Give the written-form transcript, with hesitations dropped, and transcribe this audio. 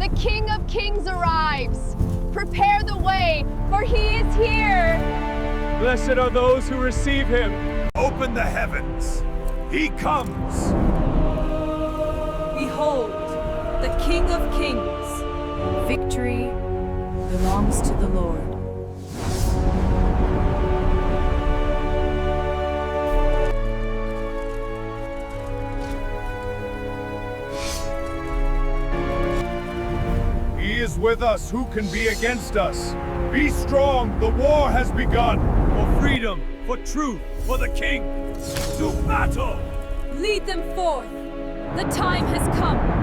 The King of Kings arrives. Prepare the way, for he is here. Blessed are those who receive him. Open the heavens. He comes. Behold, the King of Kings. Victory belongs to the Lord. He is with us. Who can be against us? Be strong. The war has begun. For freedom, for truth, for the king. To battle. Lead them forth. The time has come.